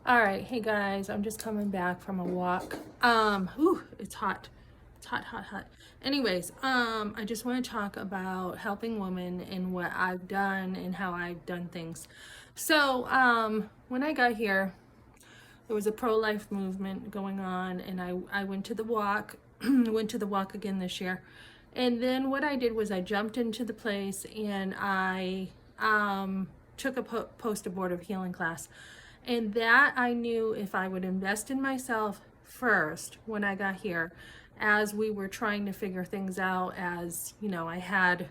All right, hey guys, I'm just coming back from a walk. It's hot. It's hot, hot, hot. Anyways, I just want to talk about helping women and what I've done and how I've done things. So, when I got here, there was a pro-life movement going on, and I went to the walk, went to the walk again this year. And then what I did was I jumped into the place and I took a post-abortive healing class. And that I knew if I would invest in myself first when I got here, as we were trying to figure things out, as you know, I had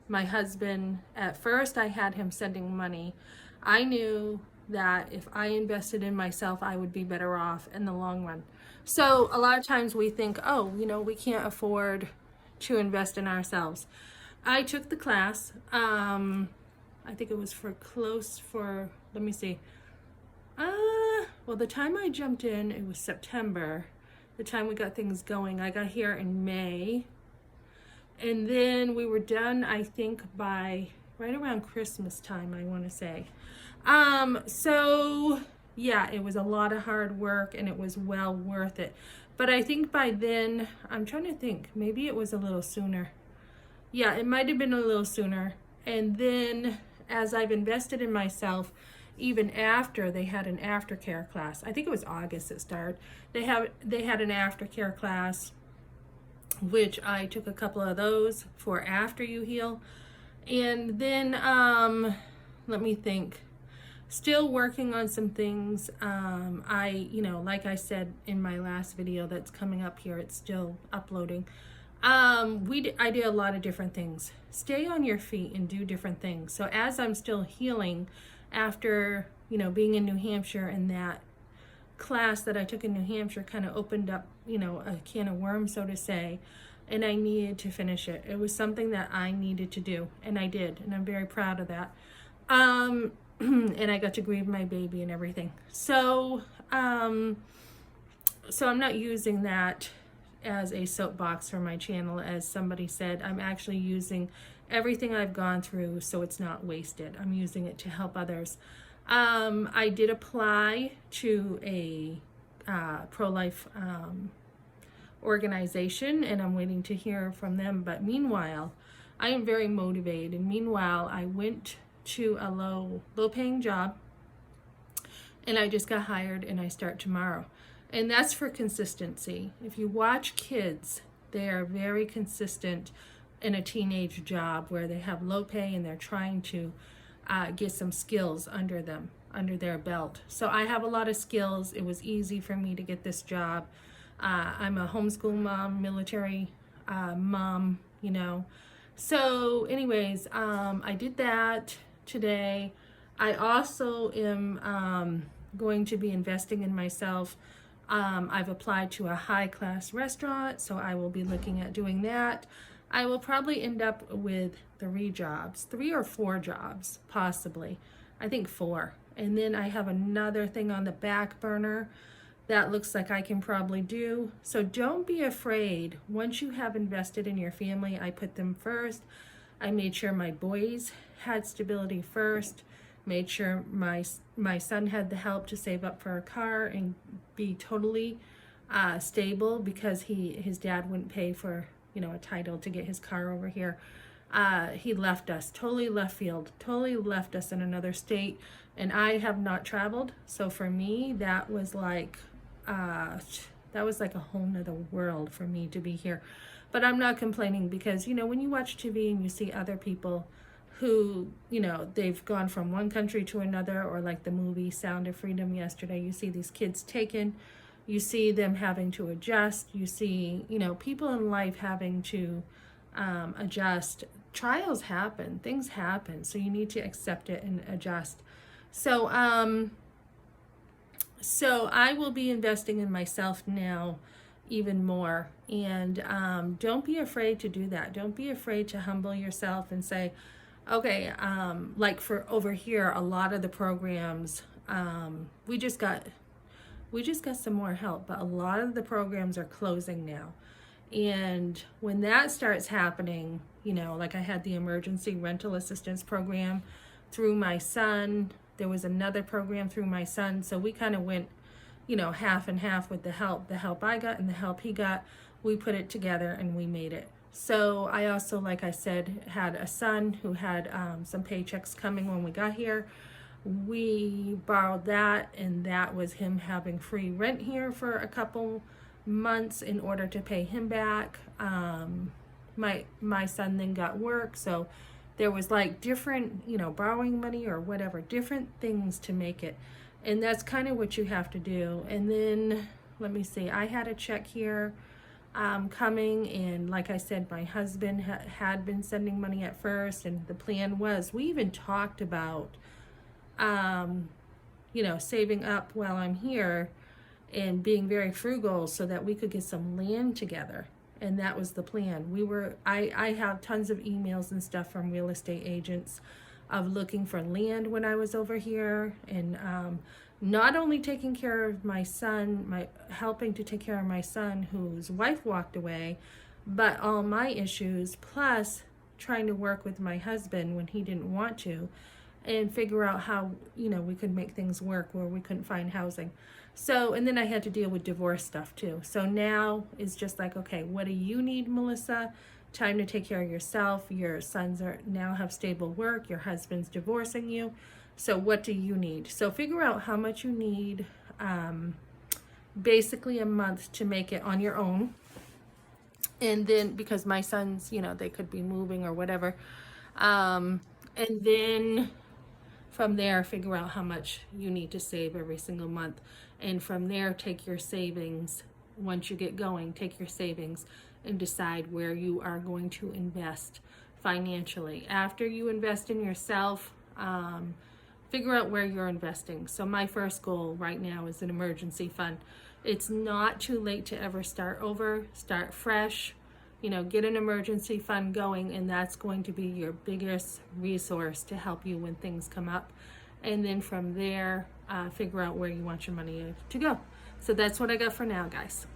my husband, at first I had him sending money. I knew that if I invested in myself, I would be better off in the long run. So a lot of times we think, oh, we can't afford to invest in ourselves. I took the class. I think it was let me see. Well, the time I jumped in, it was September. The time we got things going, I got here in May. And then we were done, I think, by right around Christmas time, I want to say. So yeah, it was a lot of hard work and it was well worth it. But I think by then, I'm trying to think, maybe it was a little sooner. Yeah, it might have been a little sooner. And then as I've invested in myself, even after they had an aftercare class, I think it was August it started. They had an aftercare class, which I took a couple of those for after you heal. And then let me think. Still working on some things. Like I said in my last video that's coming up here, it's still uploading. I did a lot of different things. Stay on your feet and do different things. So as I'm still healing after, being in New Hampshire, and that class that I took in New Hampshire kind of opened up, a can of worms, so to say, and I needed to finish it. It was something that I needed to do, and I did, and I'm very proud of that. And I got to grieve my baby and everything. So I'm not using that as a soapbox for my channel. As somebody said, I'm actually using everything I've gone through so it's not wasted. I'm using it to help others. I did apply to a pro-life organization, and I'm waiting to hear from them. But meanwhile, I am very motivated. And meanwhile, I went to a low-paying job, and I just got hired, and I start tomorrow. And that's for consistency. If you watch kids, they are very consistent in a teenage job where they have low pay and they're trying to get some skills under their belt. So I have a lot of skills. It was easy for me to get this job. I'm a homeschool mom, military mom, So anyways, I did that today. I also am going to be investing in myself. I've applied to a high-class restaurant, so I will be looking at doing that. I will probably end up with 3 or 4 jobs, possibly. I think 4. And then I have another thing on the back burner that looks like I can probably do. So don't be afraid. Once you have invested in your family, I put them first. I made sure my boys had stability first. Made sure my son had the help to save up for a car and be totally stable, because his dad wouldn't pay for a title to get his car over here. He left us, totally left field, totally left us in another state, and I have not traveled. So for me, that was like a whole nother world for me to be here. But I'm not complaining, because when you watch TV and you see other people who, they've gone from one country to another, or like the movie Sound of Freedom yesterday, you see these kids taken, you see them having to adjust, you see, people in life having to adjust. Trials happen, things happen, so you need to accept it and adjust. So I will be investing in myself now even more, and don't be afraid to do that. Don't be afraid to humble yourself and say, okay, like for over here, a lot of the programs, we just got some more help, but a lot of the programs are closing now. And when that starts happening, like I had the emergency rental assistance program through my son, There was another program through my son, so we kind of went, you know, half and half with the help I got and the help he got. We put it together and we made it. So I also, like I said, had a son who had some paychecks coming when we got here. We borrowed that, and that was him having free rent here for a couple months in order to pay him back. My son then got work, so there was like different, you know, borrowing money or whatever, different things to make it. And that's kind of what you have to do. And then, let me see, I had a check here coming, and like I said, my husband had been sending money at first, and the plan was, we even talked about you know, saving up while I'm here and being very frugal so that we could get some land together. And that was the plan. I have tons of emails and stuff from real estate agents of looking for land when I was over here, and not only taking care of my son, helping to take care of my son whose wife walked away, but all my issues, plus trying to work with my husband when he didn't want to, and figure out how, you know, we could make things work where we couldn't find housing. So, and then I had to deal with divorce stuff too. So now it's just like, okay, what do you need, Melissa? Time to take care of yourself. Your sons now have stable work. Your husband's divorcing you. So what do you need? So figure out how much you need, basically a month to make it on your own. And then, because my sons, you know, they could be moving or whatever. And then from there, figure out how much you need to save every single month. And from there, take your savings. Once you get going, take your savings and decide where you are going to invest financially. After you invest in yourself, figure out where you're investing. So my first goal right now is an emergency fund. It's not too late to ever start over, start fresh. You know, get an emergency fund going, and that's going to be your biggest resource to help you when things come up. And then from there, figure out where you want your money to go. So that's what I got for now, guys.